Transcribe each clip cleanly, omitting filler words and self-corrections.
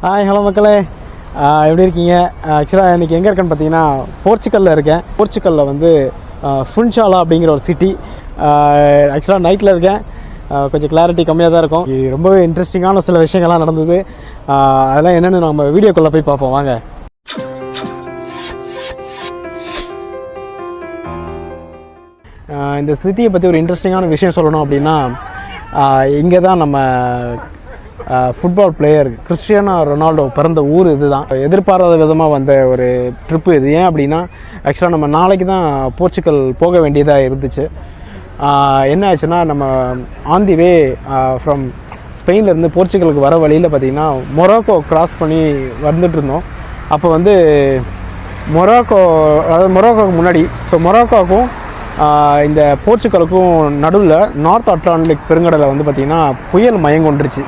Hi hello மக்களே, எப்படி இருக்கீங்க? ஆக்சுவலாக இன்றைக்கி எங்கே இருக்கேன்னு பார்த்தீங்கன்னா போர்ச்சுகலில் இருக்கேன். போர்ச்சுகலில் வந்து ஃபுன்ஷாலா அப்படிங்கிற ஒரு சிட்டி. ஆக்சுவலாக நைட்டில் இருக்கேன், கொஞ்சம் கிளாரிட்டி கம்மியாக தான் இருக்கும். ரொம்பவே இன்ட்ரெஸ்டிங்கான சில விஷயங்கள்லாம் நடந்தது. அதெல்லாம் என்னென்னு நம்ம வீடியோக்குள்ளே போய் பார்ப்போம் வாங்க. இந்த சிட்டியை பற்றி ஒரு இன்ட்ரெஸ்டிங்கான விஷயம் சொல்லணும் அப்படின்னா, இங்கே தான் நம்ம ஃபுட்பால் பிளேயர் கிறிஸ்டியானோ ரொனால்டோ பிறந்த ஊர் இதுதான். எதிர்பாராத விதமாக வந்த ஒரு ட்ரிப்பு இது. ஏன் அப்படின்னா, ஆக்சுவலாக நம்ம நாளைக்கு தான் போர்ச்சுகல் போக வேண்டியதாக இருந்துச்சு. என்ன ஆச்சுன்னா, நம்ம ஆன் தி வே ஃப்ரம் ஸ்பெயின்லேருந்து போர்ச்சுகலுக்கு வர வழியில் பார்த்திங்கன்னா மொராக்கோ கிராஸ் பண்ணி வந்துட்டு இருந்தோம். அப்போ வந்து மொராக்கோவுக்கு முன்னாடி, ஸோ மொராக்கோவுக்கும் இந்த போர்ச்சுகலுக்கும் நடுவில் நார்த் அட்லாண்டிக் பெருங்கடலை வந்து பார்த்திங்கன்னா புயல் மயங்கொண்டுருச்சு.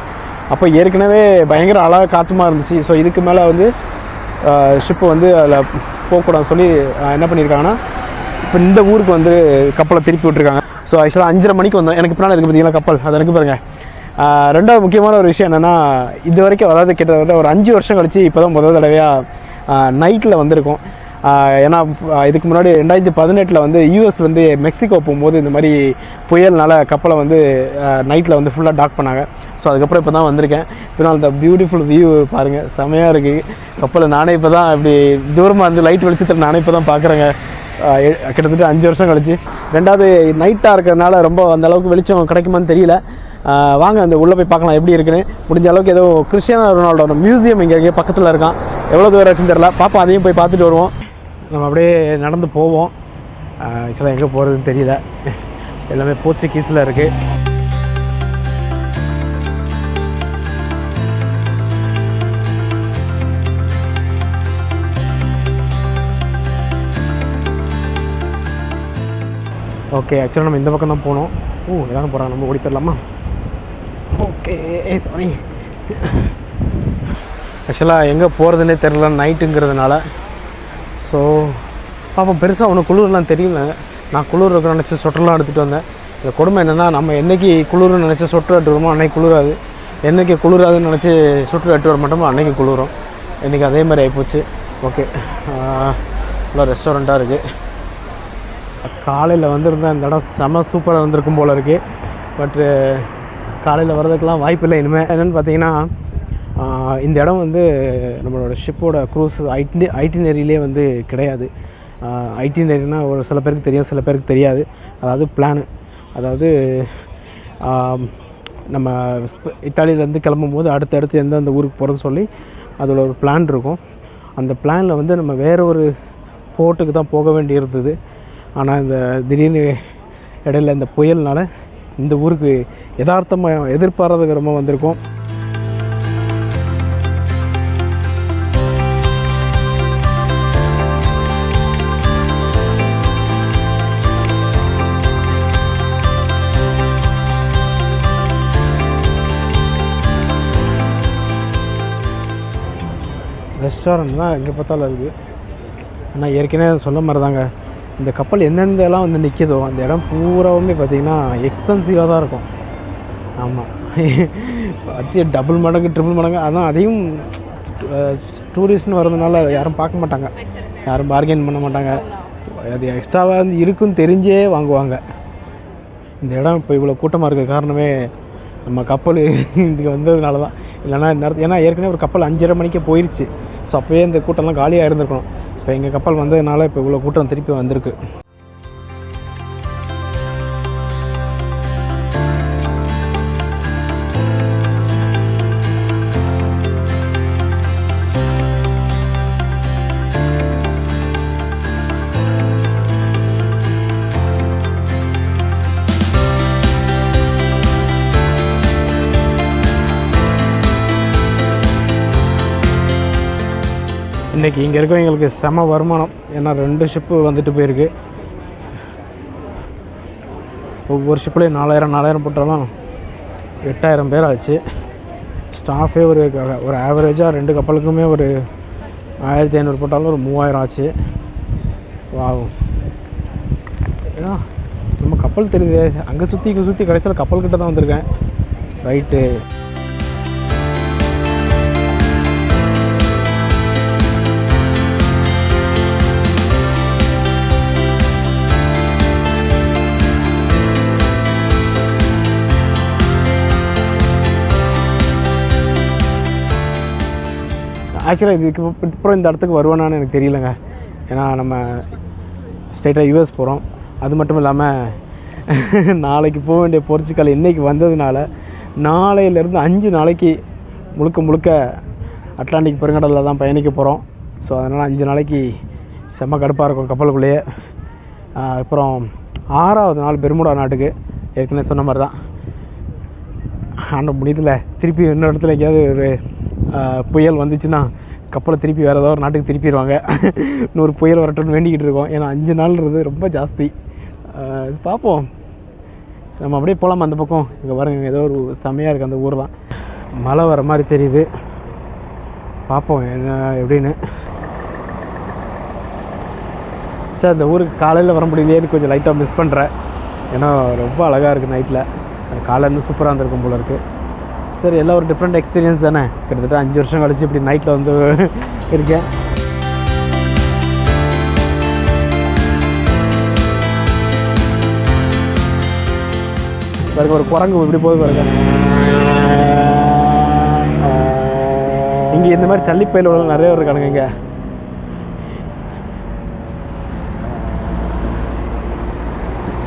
அப்போ ஏற்கனவே பயங்கர அழகாக காற்றுமா இருந்துச்சு. ஸோ இதுக்கு மேலே வந்து ஷிப்பு வந்து அதில் போகக்கூடாதுன்னு சொல்லி என்ன பண்ணியிருக்காங்கன்னா, இப்போ இந்த ஊருக்கு வந்து கப்பலை திருப்பி விட்டுருக்காங்க. ஸோ ஆக்சுவலாக 5:30 மணிக்கு வந்தோம். எனக்கு பின்னால் இருக்குது பார்த்தீங்களா கப்பல், அதை எனக்கு பாருங்கள். ரெண்டாவது முக்கியமான ஒரு விஷயம் என்னென்னா, இது வரைக்கும் அதாவது கிட்டத்தட்ட ஒரு 5 வருஷம் கழிச்சு இப்போ தான் முதல் தடவையாக நைட்டில் வந்திருக்கோம். ஏன்னா இதுக்கு முன்னாடி 2018 வந்து யூஎஸ்லேருந்து மெக்சிகோ போகும்போது இந்த மாதிரி புயல்னால கப்பலை வந்து நைட்டில் வந்து ஃபுல்லாக டாக் பண்ணாங்க. ஸோ அதுக்கப்புறம் இப்போ தான் வந்திருக்கேன். இப்போ அந்த பியூட்டிஃபுல் வியூ பாருங்கள், செமையாக இருக்குது கப்பலை. நானே இப்போ தான் இப்படி தூரமாக இருந்து லைட் வெளிச்சத்தில் நானே இப்போ தான் பார்க்குறேங்க, கிட்டத்தட்ட 5 வருஷம் கழிச்சு. ரெண்டாவது நைட்டாக இருக்கிறதுனால ரொம்ப அந்தளவுக்கு வெளிச்சம் கிடைக்குமான்னு தெரியல. வாங்க அந்த உள்ளே போய் பார்க்கலாம் எப்படி இருக்குன்னு. முடிஞ்ச அளவுக்கு ஏதோ கிறிஸ்டியானோ ரொனால்டோட மியூசியம் இங்கே இருக்கு, பக்கத்தில் இருக்கான். எவ்வளோ தூரம் இருக்குன்னு தெரியல, பார்ப்போம். அதையும் போய் பார்த்துட்டு வருவோம். நம்ம அப்படியே நடந்து போவோம். ஆக்சுவலாக எங்கே போகிறதுன்னு தெரியல, எல்லாமே போர்ச்சுகீஸில் இருக்குது. ஓகே, ஆக்சுவலாக நம்ம இந்த பக்கம் தான் போகணும். எதாவது போகிறாங்க, நம்ம ஓடி போயிடலாமா? Okay, sorry. ஆக்சுவலாக எங்கே போகிறதுனே தெரில நைட்டுங்கிறதுனால. ஸோ பாப்பா பெருசாக ஒன்றும் குளிர்லாம் தெரியல. நான் குளிர் இருக்கிற நினச்சி சொட்டர்லாம் எடுத்துகிட்டு வந்தேன். இந்த கொடுமை என்னென்னா, நம்ம என்றைக்கு குளிர்னு நினச்சி சொட்டர் எடுத்து வருமோ அன்றைக்கி குளிராது, என்றைக்கு குளிராதுன்னு நினச்சி சொட்டர் எடுத்து வர மாட்டோமோ அன்றைக்கி குளிரும். இன்றைக்கி அதே மாதிரி ஆகிப்போச்சு. ஓகே, நல்லா ரெஸ்டாரண்ட்டாக இருக்குது. காலையில் வந்திருந்தேன், இந்த இடம் செம சூப்பராக இருந்திருக்கும் போல் இருக்குது. பட்டு காலையில் வர்றதுக்கெலாம் வாய்ப்பு இல்லை. இனிமேல் என்னென்னு பார்த்தீங்கன்னா, இந்த இடம் வந்து நம்மளோட ஷிப்போட க்ரூஸ் ஐட்டினரியிலே வந்து கிடையாது. ஐட்டினரினா ஒரு சில பேருக்கு தெரியும், சில பேருக்கு தெரியாது. அதாவது பிளானு, அதாவது நம்ம இத்தாலியிலேருந்து கிளம்பும் போது அடுத்தடுத்து எந்தெந்த ஊருக்கு போகிறதுன்னு சொல்லி அதில் ஒரு பிளான் இருக்கும். அந்த பிளானில் வந்து நம்ம வேறு ஒரு போர்ட்டுக்கு தான் போக வேண்டி இருந்தது. ஆனால் இந்த திடீர்னு இடையில இந்த புயல்னால இந்த ஊருக்கு யதார்த்தமாக எதிர்பாராத விதமாக வந்திருக்கோம். ரெஸ்டாரண்ட் தான் எங்கே பார்த்தாலும் இருக்குது. ஆனால் ஏற்கனவே சொல்ல மாதிரி தாங்க, இந்த கப்பல் எந்தெந்தெல்லாம் வந்து நிற்கிதோ அந்த இடம் பூராவுமே பார்த்திங்கன்னா எக்ஸ்பென்சிவாக தான் இருக்கும். ஆமாம், அச்சு டபுள் மடங்கு ட்ரிபிள் மடங்கு. அதான் அதையும் டூரிஸ்ட்னு வரதுனால யாரும் பார்க்க மாட்டாங்க, யாரும் பார்கெயின் பண்ண மாட்டாங்க. அது எக்ஸ்ட்ராவாக வந்து இருக்குன்னு தெரிஞ்சே வாங்குவாங்க. இந்த இடம் இப்போ இவ்வளோ கூட்டமாக இருக்க காரணமே நம்ம கப்பல் இங்கே வந்ததுனால தான். இல்லைனா ஏன்னா ஏற்கனவே ஒரு கப்பல் 5:30 மணிக்கே போயிடுச்சு. ஸோ அப்போயே இந்த கூட்டம்லாம் காலியாக இருந்திருக்கணும். இப்போ எங்கள் கப்பல் வந்ததுனால இப்போ இவ்வளோ கூட்டம் திருப்பி வந்திருக்கு. இன்றைக்கி இங்கே இருக்கவங்களுக்கு செம வருமானம். ஏன்னா 2 ஷிப்பு வந்துட்டு போயிருக்கு. ஒவ்வொரு ஷிப்லேயும் 4000 போட்டாலும் 8000 பேர் ஆச்சு. ஸ்டாஃபே ஒரு ஆவரேஜாக 2 கப்பலுக்குமே ஒரு 1500 போட்டாலும் ஒரு 3000 ஆச்சு. வாகும், நம்ம கப்பல் தெரியுது. அங்கே சுற்றி இங்கே சுற்றி கடைசியில் கப்பல் கிட்ட தான் வந்திருக்கேன். ரைட்டு, ஆக்சுவலாக இதுக்கு அப்புறம் இந்த இடத்துக்கு வருவேனான்னு எனக்கு தெரியலங்க. ஏன்னா நம்ம ஸ்ட்ரைட்டாக யூஎஸ் போகிறோம். அது மட்டும் இல்லாமல் நாளைக்கு போக வேண்டிய போர்ச்சுகல் இன்றைக்கி வந்ததுனால நாளையிலேருந்து 5 நாளைக்கு முழுக்க அட்லாண்டிக் பெருங்கடலில் தான் பயணிக்க போகிறோம். ஸோ அதனால் 5 நாளைக்கு செம்ம கடுப்பாக இருக்கும் கப்பலுக்குள்ளேயே. அப்புறம் 6வது நாள் பெர்முடா நாட்டுக்கு ஏற்கனவே சொன்ன மாதிரி தான். ஆனால் முடியல, திருப்பி இன்னொரு இடத்துல எங்கேயாவது ஒரு புயல் வந்துச்சுன்னா கப்பலை திருப்பி வேறு ஏதாவது ஒரு நாட்டுக்கு திருப்பிடுவாங்க. இன்னொரு புயல் வரட்டும்னு வேண்டிக்கிட்டு இருக்கோம். ஏன்னா 5 நாள்ன்றது ரொம்ப ஜாஸ்தி. பார்ப்போம், நம்ம அப்படியே போகலாம் அந்த பக்கம். இங்கே பாருங்க, ஏதோ ஒரு செம்மையாக இருக்குது அந்த ஊர் தான். மழை வர மாதிரி தெரியுது, பார்ப்போம் என்ன எப்படின்னு. சரி, அந்த ஊருக்கு காலையில் வர முடியலையேன்னு கொஞ்சம் லைட்டாக மிஸ் பண்ணுறேன். ஏன்னா ரொம்ப அழகாக இருக்குது நைட்டில். காலையில் சூப்பராக இருந்திருக்கும் போல இருக்குது. சரி, எல்லாம் ஒரு டிஃப்ரெண்ட் எக்ஸ்பீரியன்ஸ் தானே. கிட்டத்தட்ட 5 வருஷம் கழிச்சு இப்படி நைட்டில் வந்து இருக்கேன். பாருங்க, ஒரு குரங்கு இப்படி போகுது பாருங்க. இங்கே இந்த மாதிரி சல்லிப்பயில நிறைய இருக்கானுங்க. இங்கே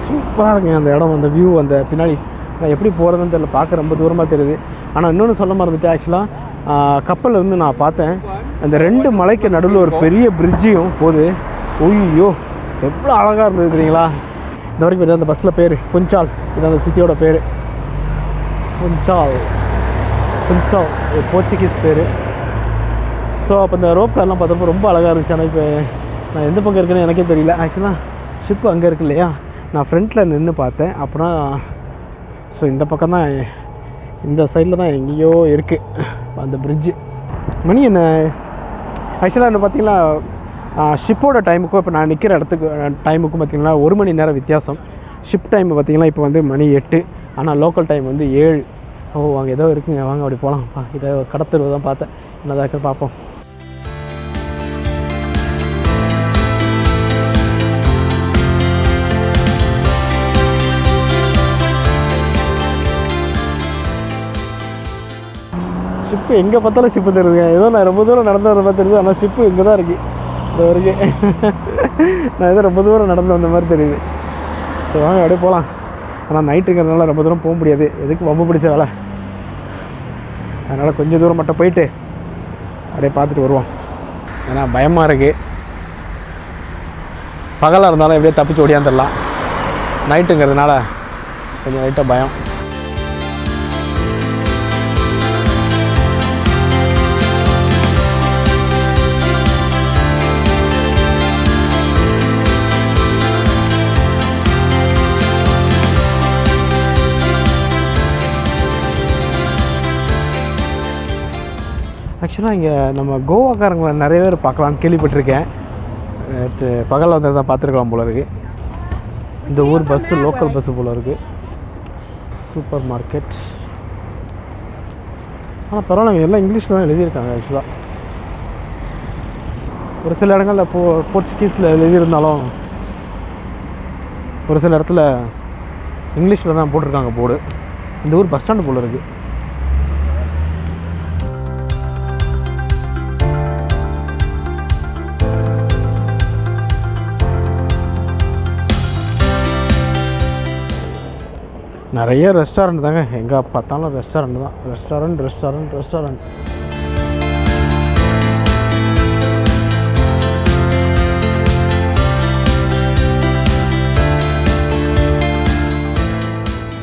சூப்பராக இருக்குங்க அந்த இடம், அந்த வியூ. அந்த பின்னாடி நான் எப்படி போகிறதுன்னு தெரியல, பார்க்க ரொம்ப தூரமாக தெரியுது. ஆனால் இன்னொன்று சொல்ல மறந்துட்டு, ஆக்சுவலாக கப்பலில் இருந்து நான் பார்த்தேன், அந்த 2 மலைக்கு நடுவில் ஒரு பெரிய பிரிட்ஜையும் போகுது. ஐயோ, எவ்வளோ அழகாக இருந்தது தெரியுங்களா. இந்த வரைக்கும் அந்த பஸ்ஸில் பேர் ஃபுன்சால், இது அந்த சிட்டியோட பேர் ஃபுன்சால் போர்ச்சுகீஸ் பேர். ஸோ அப்போ இந்த ரோப்லாம் பார்த்தப்போ ரொம்ப அழகாக இருந்துச்சு. ஆனால் இப்போ நான் எந்த பக்கம் இருக்குன்னு எனக்கே தெரியல. ஆக்சுவலாக ஷிப்பு அங்கே இருக்கு இல்லையா, நான் ஃப்ரண்ட்டில் நின்று பார்த்தேன். அப்புறம் ஸோ இந்த பக்கம் தான், இந்த சைடில் தான் எங்கேயோ இருக்குது அந்த பிரிட்ஜு. மணி என்ன ஆக்சுவலாக என்ன பார்த்தீங்கன்னா, ஷிப்போட டைமுக்கும் இப்போ நான் நிற்கிற இடத்துக்கு டைமுக்கும் பார்த்திங்கன்னா 1 மணி நேரம் வித்தியாசம். ஷிப் டைம் பார்த்திங்கன்னா இப்போ வந்து மணி 8, ஆனால் லோக்கல் டைம் வந்து 7. ஓ, அங்கே ஏதோ இருக்குங்க, வாங்க அப்படி போகலாம். இதை கடத்தருவு தான் பார்த்தேன், என்னதான் இருக்கு பார்ப்போம். ஷிப்பு எங்கே பார்த்தாலும் ஷிப்பு தெரியுதுங்க. ஏதோ நான் ரொம்ப தூரம் நடந்து வர மாதிரி தெரியுது, ஆனால் ஷிப்பு இங்கே தான் இருக்குது. இது வரைக்கும் நான் ஏதோ ரொம்ப தூரம் நடந்து வந்த மாதிரி தெரியுது. சரி, வாங்க அப்படியே போகலாம். ஆனால் நைட்டுங்கிறதுனால ரொம்ப தூரம் போக முடியாது, எதுக்கு வம்பு பிடிச்ச வேலை. அதனால் கொஞ்சம் தூரம் மட்டும் போயிட்டு அப்படியே பார்த்துட்டு வருவோம். ஏன்னா பயமாக இருக்குது. பகலாக இருந்தாலும் எப்படியே தப்பிச்சு ஓடியாந்துடலாம், நைட்டுங்கிறதுனால கொஞ்சம் லைட்டாக பயம். ஆக்சுவலாக இங்கே நம்ம கோவாக்காரங்களை நிறைய பேர் பார்க்கலான்னு கேள்விப்பட்டிருக்கேன். பகலில் வந்து தான் பார்த்துருக்கலாம் போல இருக்குது. இந்த ஊர் பஸ்ஸு லோக்கல் பஸ்ஸு போல் இருக்குது. Super market. ஆனால் பரவாயில்ல, எல்லாம் இங்கிலீஷில் தான் எழுதியிருக்காங்க. ஆக்சுவலாக ஒரு சில இடங்களில் போர்ச்சுகீஸில் எழுதியிருந்தாலும் ஒரு சில இடத்துல இங்கிலீஷில் தான் போட்டிருக்காங்க போர்டு. இந்த ஊர் பஸ் ஸ்டாண்டு போல் இருக்குது. நிறைய ரெஸ்டாரண்ட் தாங்க, எங்கே பார்த்தாலும் ரெஸ்டாரண்ட் தான். ரெஸ்டாரண்ட்.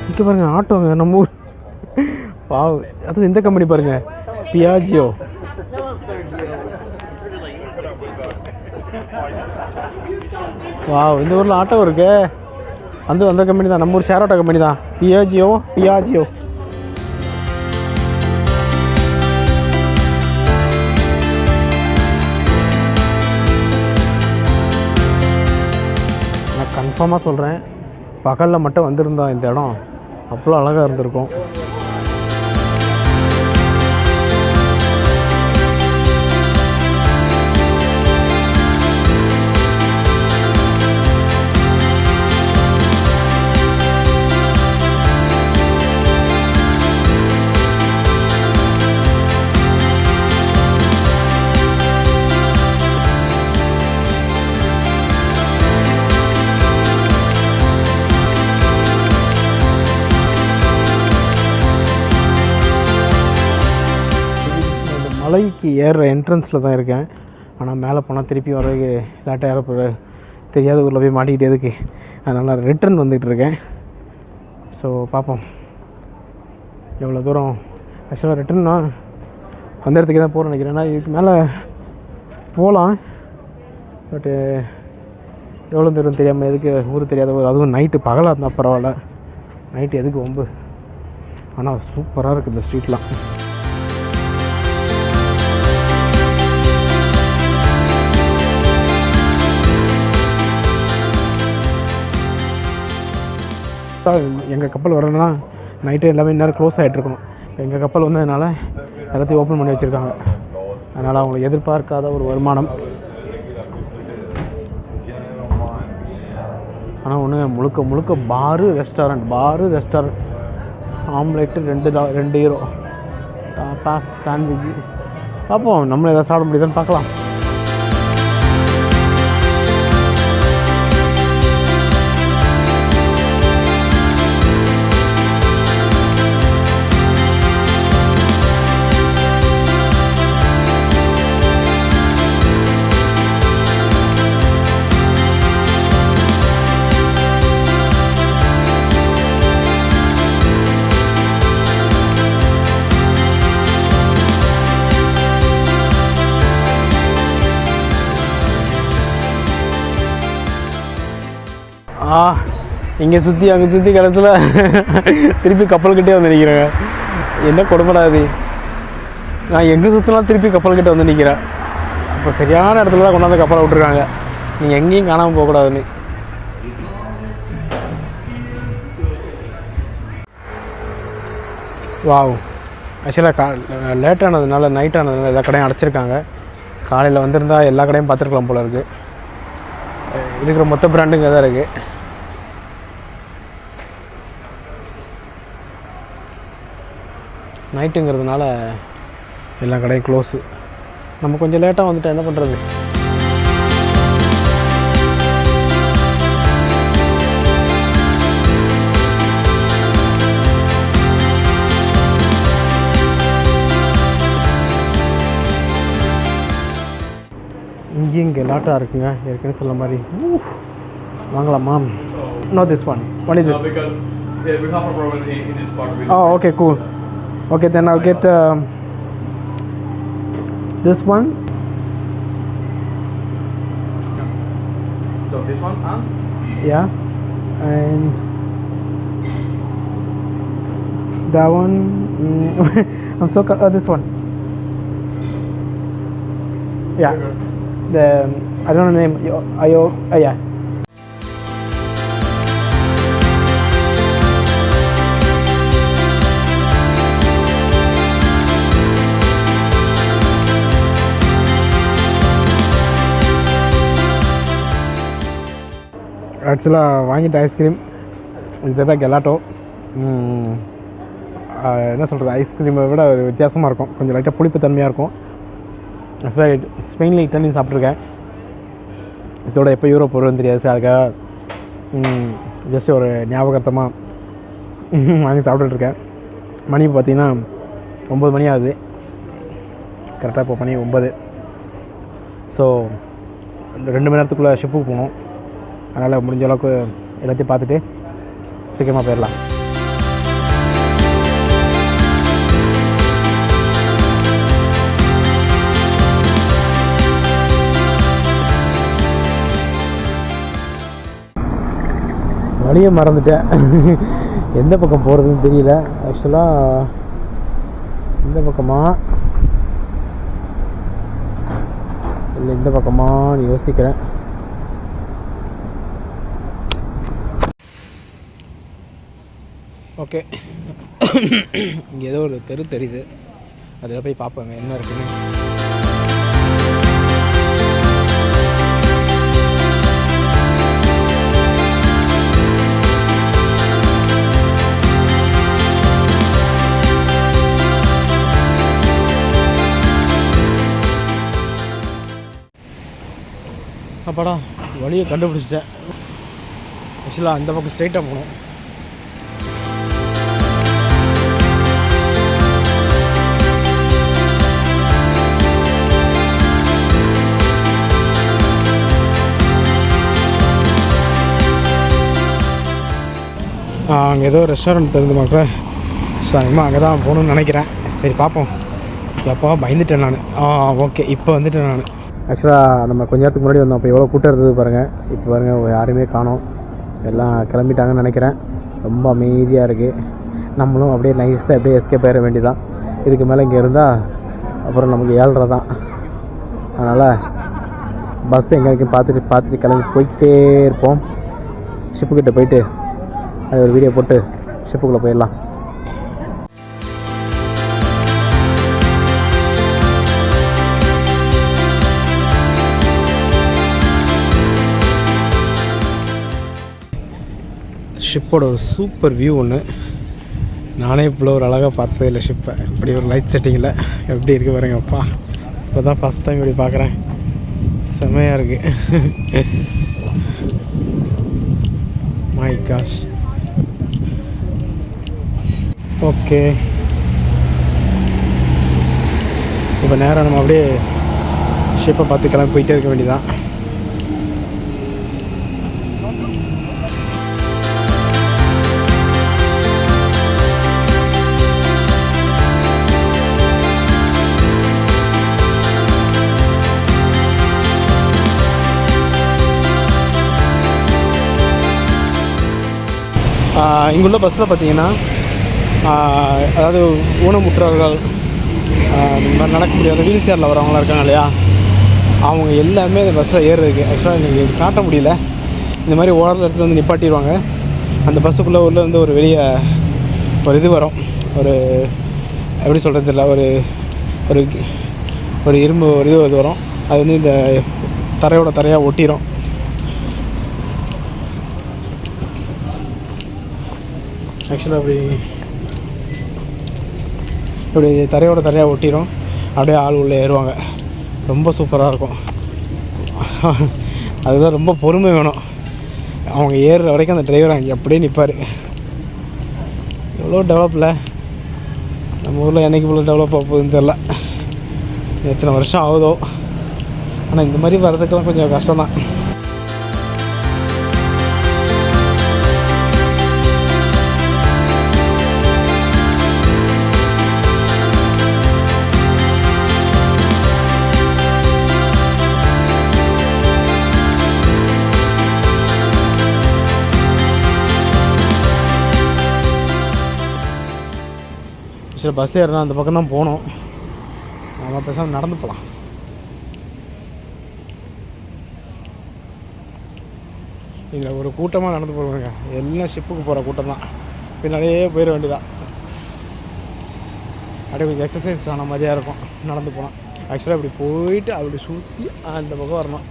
இங்கே பாருங்க ஆட்டோங்க, நம்ம ஊர் பாவ். அதுவும் இந்த கம்பெனி பாருங்க, பியாஜியோ. வாவ், இந்த ஊரில் ஆட்டோ இருக்கு. அந்த கம்பெனி தான், நம்ம ஊர் ஷேர் ஆட்டோ கம்பெனி தான், பியாஜியோ. நான் கன்ஃபார்மாக சொல்கிறேன், பகலில் மட்டும் வந்திருந்தா இந்த இடம் அவ்வளோ அழகாக இருந்திருக்கும். மலைக்கு ஏறுற என்ட்ரன்ஸில் தான் இருக்கேன். ஆனால் மேலே போனால் திருப்பி வரதுக்கு லேட்டாக ஏற தெரியாத ஊரில் போய் மாட்டிக்கிட்டதுக்கு அதனால் ரிட்டர்ன் வந்துகிட்டு இருக்கேன். ஸோ பார்ப்போம் எவ்வளோ தூரம். ஆக்சுவலாக ரிட்டர்ன்னா அந்த இடத்துக்கு தான் போகிறேன் நினைக்கிறேன். ஏன்னா இதுக்கு மேலே போகலாம், பட்டு எவ்வளோ தூரம் தெரியாமல் எதுக்கு ஊர் தெரியாத ஊர், அதுவும் நைட்டு பகலாக இருந்தால் பரவாயில்ல, நைட்டு எதுக்கு வம்பு. ஆனால் சூப்பராக இருக்குது இந்த ஸ்ட்ரீட்லாம். எங்கள் கப்பல் வரணும்னா நைட்டு எல்லாமே இந்நேரம் க்ளோஸ் ஆகிட்ருக்கணும். எங்கள் கப்பல் வந்ததுனால எல்லாத்தையும் ஓப்பன் பண்ணி வச்சுருக்காங்க. அதனால் அவங்களுக்கு எதிர்பார்க்காத ஒரு வருமானம். ஆனால் ஒன்று முழுக்க முழுக்க பாரு ரெஸ்டாரண்ட். Omelette 2 euro. பாஸ் சாண்ட்விட்ஜு. பார்ப்போம் நம்மளை எதாவது சாப்பிட முடியுதான்னு பார்க்கலாம். இங்கே சுற்றி அங்கே சுற்றி கிடத்துல திருப்பி கப்பல்கிட்டே வந்து நிற்கிறேங்க. என்ன கொடுப்படாது, நான் எங்கே சுற்றிலாம் திருப்பி கப்பல்கிட்ட வந்து நிற்கிறேன். இப்போ சரியான இடத்துல தான் கொண்டாந்து கப்பலை விட்டுருக்காங்க. நீங்கள் எங்கேயும் காணாமல் போகக்கூடாதுன்னு. வாவ். ஆக்சுவலாக லேட்டானதுனால, நைட் ஆனதுனால எல்லா கடையும் அடைச்சிருக்காங்க. காலையில் வந்திருந்தால் எல்லா கடையும் பார்த்துருக்கலாம் போல இருக்குது. இருக்கிற மொத்த பிராண்டுங்க தான் இருக்குது. நைட்டுங்கிறதுனால எல்லா கடையும் க்ளோஸு. நம்ம கொஞ்சம் லேட்டாக வந்துட்டோம், என்ன பண்ணுறது. இங்கே லாட்டாக இருக்குங்க, ஏற்கனவே சொல்ல மாதிரி. வாங்கலாமா? No this one. What is this? Because we have a problem in this part. Oh, okay, cool. Okay, then I'll get this one. So this one, yeah, and that one. I'm so this one. Yeah, the I don't know the name. Yeah. ஆக்சுவலாக வாங்கிட்ட ice cream இதுதான் கெலாட்டோ. என்ன சொல்கிறது, ஐஸ்கிரீமை விட ஒரு வித்தியாசமாக இருக்கும், கொஞ்சம் லைட்டாக புளிப்பு தன்மையாக இருக்கும். ஆக்சுவலாக ஸ்பெயினில் இட்டாலியும் சாப்பிட்ருக்கேன். இதோட எப்போ யூரோப் வரும்னு தெரியாது சார், அதுக்காக ஜஸ்ட் ஒரு ஞாபகார்த்தமாக வாங்கி சாப்பிட்டுருக்கேன். மணி இப்போ பார்த்திங்கன்னா 9 மணி ஆகுது. கரெக்டாக இப்போ மணி 9. ஸோ 2 மணி நேரத்துக்குள்ளே ஷிப்புக்கு போகணும். அதனால் முடிஞ்ச அளவுக்கு எல்லாத்தையும் பார்த்துட்டு சீக்கிரமாக போயிடலாம். வழியை மறந்துட்டேன், எந்த பக்கம் போகிறதுன்னு தெரியல. ஆக்சுவலாக இந்த பக்கமா இல்லை இந்த பக்கமான்னு யோசிக்கிறேன். ஓகே, இங்கே ஏதோ ஒரு தெரு தெரியுது, அதில் போய் பார்ப்போங்க என்ன இருக்குன்னு. அப்பாடா வழியை கண்டுபிடிச்சிட்டேன். ஆக்சுவலாக அந்த பக்கம் ஸ்ட்ரைட்டாக போகணும். அங்கே ஏதோ ரெஸ்டாரண்ட் திறந்து பார்க்கல. ஸோ அதிகமாக அங்கே தான் போகணுன்னு நினைக்கிறேன். சரி பார்ப்போம். எப்போ பயந்துட்டேன் நான். ஓகே இப்போ வந்துட்டேன் நான். ஆக்சுவலாக நம்ம கொஞ்ச நேரத்துக்கு முன்னாடி வந்தோம். அப்போ எவ்வளோ கூட்டம் இருந்தது பாருங்கள். இப்போ பாருங்கள் யாருமே காணோம். எல்லாம் கிளம்பிட்டாங்கன்னு நினைக்கிறேன். ரொம்ப அமைதியாக இருக்குது. நம்மளும் அப்படியே நைஸாக அப்படியே எஸ்கேப் ஆகிட வேண்டியதான். இதுக்கு மேலே இங்கே இருந்தால் அப்புறம் நமக்கு 7:30 தான். அதனால் பஸ் எங்கே இருக்குன்னு பார்த்துட்டு கிளம்பி போயிட்டே இருப்போம். ஷிப்புக்கிட்ட போயிட்டு அது ஒரு வீடியோ போட்டு ஷிப்புக்குள்ளே போயிடலாம். ஷிப்போட ஒரு சூப்பர் வியூ ஒன்று. நானே இவ்வளோ ஒரு அழகாக பார்த்ததே இல்லை ஷிப்பை. இப்படி ஒரு லைட் செட்டிங்கில் எப்படி இருக்குது பாருங்க. அப்பா இப்போ தான் ஃபஸ்ட் டைம் இப்படி பார்க்குறேன். செமையாக இருக்குது. My cash. ஓகே இப்போ நேரம் நம்ம அப்படியே ஷிப்பை பார்த்து கிளம்பி போயிட்டே இருக்க வேண்டியதான். இங்குள்ள பஸ்ஸில் பார்த்தீங்கன்னா அதாவது ஊனமுற்றவர்கள், இந்த மாதிரி நடக்க முடியாத வீல் சேரில் வரவங்களாம் இருக்காங்க இல்லையா, அவங்க எல்லாமே அந்த பஸ்ஸில் ஏறுறதுக்கு ஆக்சுவலாக எனக்கு காட்ட முடியல. இந்த மாதிரி ஓரத்தில் இடத்துல வந்து நிப்பாட்டிடுவாங்க. அந்த பஸ்ஸுக்குள்ளே உள்ளே வந்து ஒரு வெளியே ஒரு இது வரும். ஒரு எப்படி சொல்கிறது இல்லை, ஒரு ஒரு ஒரு இரும்பு ஒரு இது வரும். அது வந்து இந்த தரையாக ஒட்டிடும். ஆக்சுவலாக இப்படி தரையாக ஒட்டிடும். அப்படியே ஆள் உள்ளே ஏறுவாங்க. ரொம்ப சூப்பராக இருக்கும். அதெல்லாம் ரொம்ப பொறுமை வேணும். அவங்க ஏறுற வரைக்கும் அந்த டிரைவர் அங்கே அப்படியே நிற்பார். எவ்வளோ டெவலப்பில் நம்ம ஊரில் என்றைக்கு இவ்வளோ டெவலப் ஆக போகுதுன்னு தெரில. எத்தனை வருஷம் ஆகுதோ. ஆனால் இந்த மாதிரி வர்றதுக்கெல்லாம் கொஞ்சம் கஷ்டம்தான். சரி பஸ் ஏறினா அந்த பக்கம் தான் போகணும். நம்ம பேசாமல் நடந்து போகலாம். இதில் ஒரு கூட்டமாக நடந்து போகிறாங்க. எல்லாம் ஷிப்புக்கு போகிற கூட்டம் தான். பின்னாடியே போயிட வேண்டியதான். அப்படியே கொஞ்சம் எக்ஸசைஸ் ஆன மாதிரியாக இருக்கும் நடந்து போகலாம். ஆக்சுவலாக அப்படி போயிட்டு அப்படி சுற்றி அந்த பக்கம் வரணும்.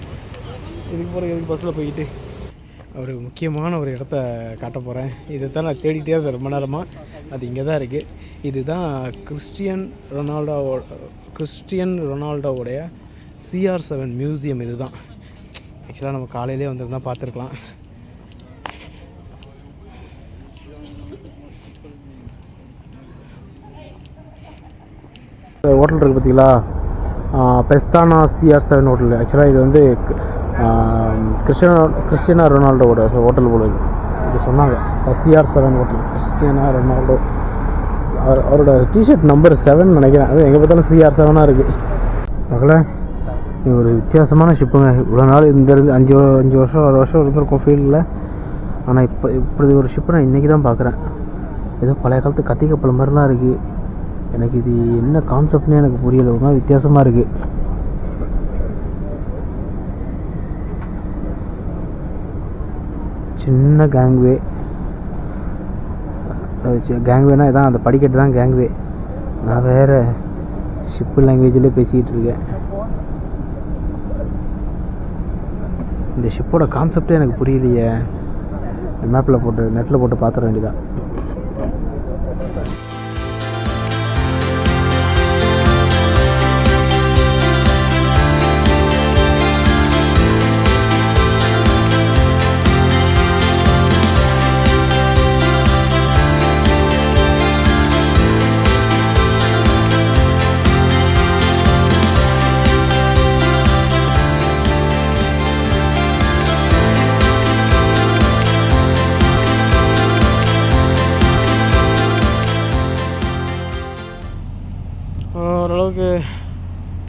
இதுக்கு பஸ்ஸில் போயிட்டு ஒரு முக்கியமான ஒரு இடத்த காட்ட போகிறேன். இதை தான் நான் தேடிகிட்டே இருந்தேன் ரொம்ப நேரமாக. அது இங்கே தான் இருக்குது. இதுதான் கிறிஸ்டியன் ரொனால்டோவுடைய CR7 மியூசியம். இது தான் ஆக்சுவலாக நம்ம காலையிலே வந்திருந்தால் பார்த்துருக்கலாம். ஹோட்டல் இருக்குது பார்த்தீங்களா, பெஸ்தானா CR7 ஹோட்டல். ஆக்சுவலாக இது வந்து கிறிஸ்டியானோ ரொனால்டோவோட ஹோட்டல் போல இது சொன்னாங்க. CR7 hotel, Cristiano Ronaldo. அவரோட டிஷர்ட் நம்பர் 7 நினைக்கிறேன். அது எங்கே பார்த்தாலும் CR7 இருக்குது. மகளே இது ஒரு வித்தியாசமான ஷிப்புங்க. இவ்வளோ நாள் இருந்து 5 வருஷம் 6 வருஷம் இருந்திருக்கும் ஃபீல்டில். ஆனால் இப்படி ஒரு ஷிப்பை நான் இன்றைக்கி தான் பார்க்குறேன். ஏதோ பழைய காலத்து கத்தி கப்பல் மாதிரிலாம் இருக்குது. எனக்கு இது என்ன கான்செப்ட்னே எனக்கு புரியலை. ஒரு மாதிரி வித்தியாசமாக இருக்குது. சின்ன கேங்வேனா இதான், அந்த படிக்கட்டு தான் கேங்வே. நான் வேறு ஷிப்பு லாங்குவேஜில் பேசிக்கிட்டு இருக்கேன். இந்த ஷிப்போட கான்செப்டே எனக்கு புரியலையே. நெட்டில் போட்டு பார்த்துட வேண்டியதான்.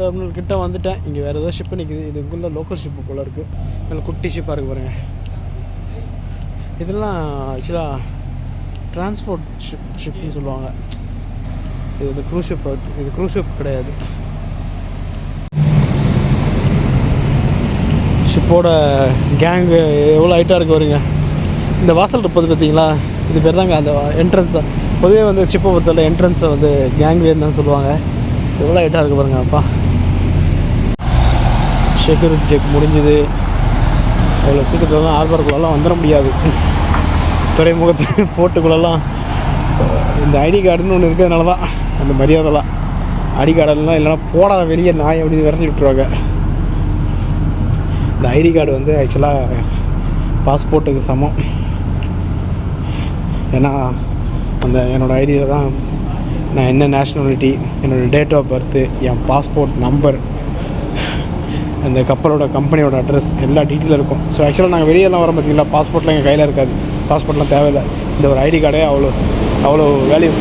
டெர்மினல் கிட்ட வந்துட்டேன். இங்கே வேறு ஏதோ ஷிப்பு நிற்குது. இதுக்குள்ளே லோக்கல் ஷிப்பு போல் இருக்குது. நல்ல குட்டி ஷிப்பாக இருக்குது பாருங்கள். இதெல்லாம் ஆக்சுவலாக டிரான்ஸ்போர்ட் ஷிப்னு சொல்லுவாங்க. இது வந்து க்ரூஸ் ஷிப். இது க்ரூஸ் ஷிப் கிடையாது. ஷிப்போட கேங்கு எவ்வளோ ஹைட்டாக இருக்குது வருங்க. இந்த வாசல் இருப்பது பார்த்தீங்களா, இது பேர் தாங்க அந்த என்ட்ரன்ஸை. பொதுவே வந்து ஷிப்பை பொறுத்தவரை என்ட்ரன்ஸை வந்து கேங்வேன்னு தான் சொல்லுவாங்க. எவ்வளோ ஹைட்டாக இருக்குது பாருங்க. அப்பா செக்யூரிட்டி செக் முடிஞ்சுது. அவ்வளோ சீக்கிரத்தில் ஆர்பருக்குள்ளெல்லாம் வந்துட முடியாது. துறைமுகத்து போட்டுக்குள்ளெல்லாம் இந்த ஐடி கார்டுன்னு ஒன்று இருக்கிறதுனால தான் அந்த மரியாதைலாம். ஐடி கார்டெல்லாம் இல்லைனா போடாத வெளியே நாயை அப்படி விரட்டி விட்டுருவாங்க. இந்த ஐடி கார்டு வந்து ஆக்சுவலாக பாஸ்போர்ட்டுக்கு சமம். ஏன்னா அந்த என்னோடய ஐடியில் தான் நான் என்ன நேஷ்னாலிட்டி, என்னோடய டேட் ஆஃப் பர்த்து, என் பாஸ்போர்ட் நம்பர், அந்த கப்பலோட கம்பெனியோட அட்ரஸ் எல்லா டீட்டெயிலும் இருக்கும். ஸோ ஆக்சுவலாக நாங்கள் வெளியெல்லாம் வரோம் பார்த்தீங்களா, பாஸ்போர்ட்லாம் எங்கள் கையில் இருக்காது. பாஸ்போர்ட்லாம் தேவையில்லை. இந்த ஒரு ஐடி கார்டே அவ்வளோ வேல்யூ.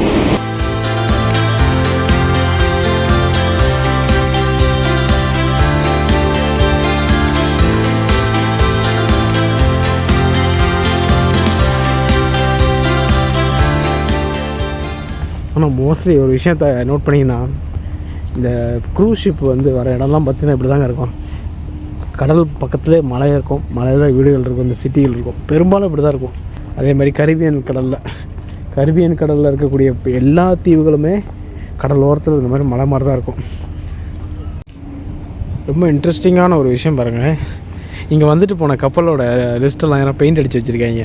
ஆனால் மோஸ்ட்லி ஒரு விஷயத்த நோட் பண்ணிங்கன்னா, இந்த க்ரூஸ் ஷிப் வந்து வர இடம்லாம் பார்த்திங்கன்னா இப்படி தாங்க இருக்கும். கடல் பக்கத்துலேயே மலை இருக்கும், மலையில் வீடுகள் இருக்கும், இந்த சிட்டிகள் இருக்கும். பெரும்பாலும் இப்படி தான் இருக்கும். அதே மாதிரி கரிபியன் கடலில் இருக்கக்கூடிய எல்லா தீவுகளுமே கடல் ஓரத்தில் இந்த மாதிரி மலை மாதிரி தான் இருக்கும். ரொம்ப இன்ட்ரெஸ்டிங்கான ஒரு விஷயம் பாருங்கள். இங்கே வந்துட்டு போன கப்பலோட லிஸ்ட்டெல்லாம் ஏன்னா பெயிண்ட் அடித்து வச்சுருக்காங்க.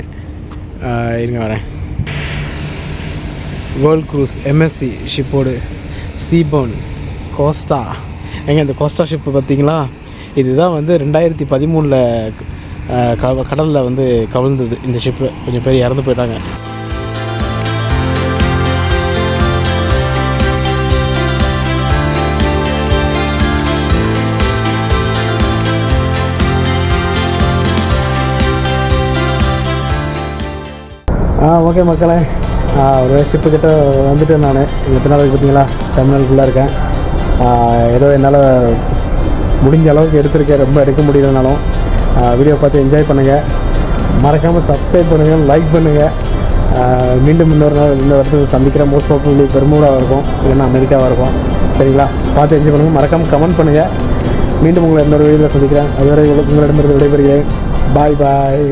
இருங்க வரேன். வேர்ல்ட் க்ரூஸ், எம்எஸ்சி ஷிப்போடு, சீபோன், கோஸ்டா. இந்த கோஸ்டா ஷிப்பு பார்த்திங்களா, இதுதான் வந்து 2013 கடலில் வந்து கவிழ்ந்தது. இந்த ஷிப்பு கொஞ்சம் பேர் இறந்து போயிட்டாங்க. ஓகே மக்களே, ஒரு ஷிப்புக்கிட்ட வந்துட்டு நான் எத்தனை நாளைக்கு பார்த்தீங்களா டெர்மினலுக்குள்ளே இருக்கேன். ஏதோ என்னால் முடிஞ்ச அளவுக்கு எடுத்திருக்கேன். ரொம்ப எடுக்க முடியலனாலும் வீடியோ பார்த்து என்ஜாய் பண்ணுங்கள். மறக்காமல் சப்ஸ்கிரைப் பண்ணுங்கள், லைக் பண்ணுங்கள். மீண்டும் இன்னொரு வருஷத்துக்கு சந்திக்கிற மோஸ்ட் ஆஃப் உங்களுக்கு பெருமூடாக இருக்கும், இல்லைன்னா அமெரிக்காவாக இருக்கும். சரிங்களா? பார்த்து என்ஜாய் பண்ணுங்கள். மறக்காமல் கமெண்ட் பண்ணுங்கள். மீண்டும் உங்களை இன்னொரு வீடியோவில் சந்திக்கிறேன். அதுவரை உங்களிடமிருந்து விடைபெறுகிறேன். பாய் பாய்.